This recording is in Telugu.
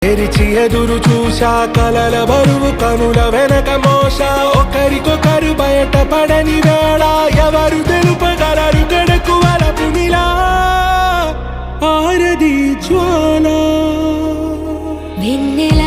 తెరిచి ఎదురు చూశా కలల బరువు కనుల వెనక మోసా ఒకరికొకరు బయటపడని వేళ ఎవరు తెలుపగలరు గడకు వలపునిలా ఆరది జ్వాల వెన్నెల